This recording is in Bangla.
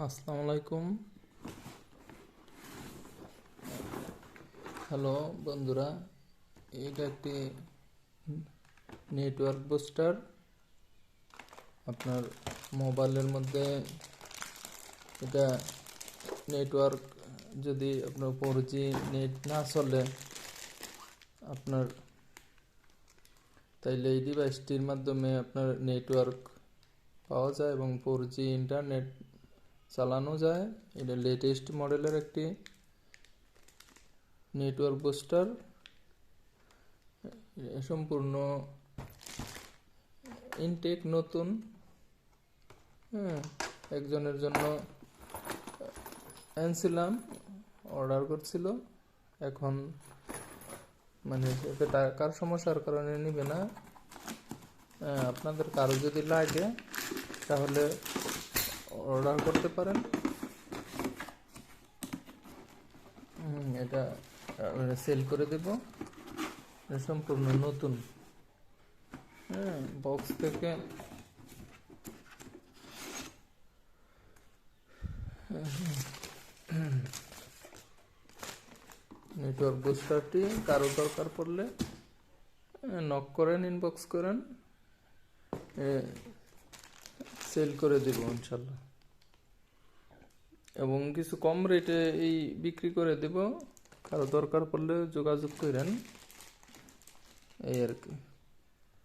আসসালামু আলাইকুম। হ্যালো বন্ধুরা, এটা একটি নেটওয়ার্ক বুস্টার। আপনার মোবাইলের মধ্যে এটা নেটওয়ার্ক যদি আপনার 4G নেট না চলে আপনার, তাইলে এই ডিভাইসটির মাধ্যমে আপনার নেটওয়ার্ক পাওয়া যায় এবং 4G ইন্টারনেট চালানো যায়। এটা লেটেস্ট মডেলের একটি নেটওয়ার্ক বুস্টার। সম্পূর্ণ ইনটেক নতুন। একজনের জন্য আনছিলাম, অর্ডার করছিল। এখন মানে টাকার সমস্যার কারণে নিবে না। আপনাদের কারো যদি লাগে তাহলে অর্ডার করতে পারেন। এটা সেল করে দেব। সম্পূর্ণ নতুন, বক্স থেকে নেটওয়ার্ক বুস্টারটি কারো দরকার পড়লে নক করেন, ইনবক্স করেন, সেল করে দেব ইনশাল্লাহ। এবং কিছু কম রেটে এই বিক্রি করে দেব, কারো দরকার পড়লে যোগাযোগ করেন, এই আর কি।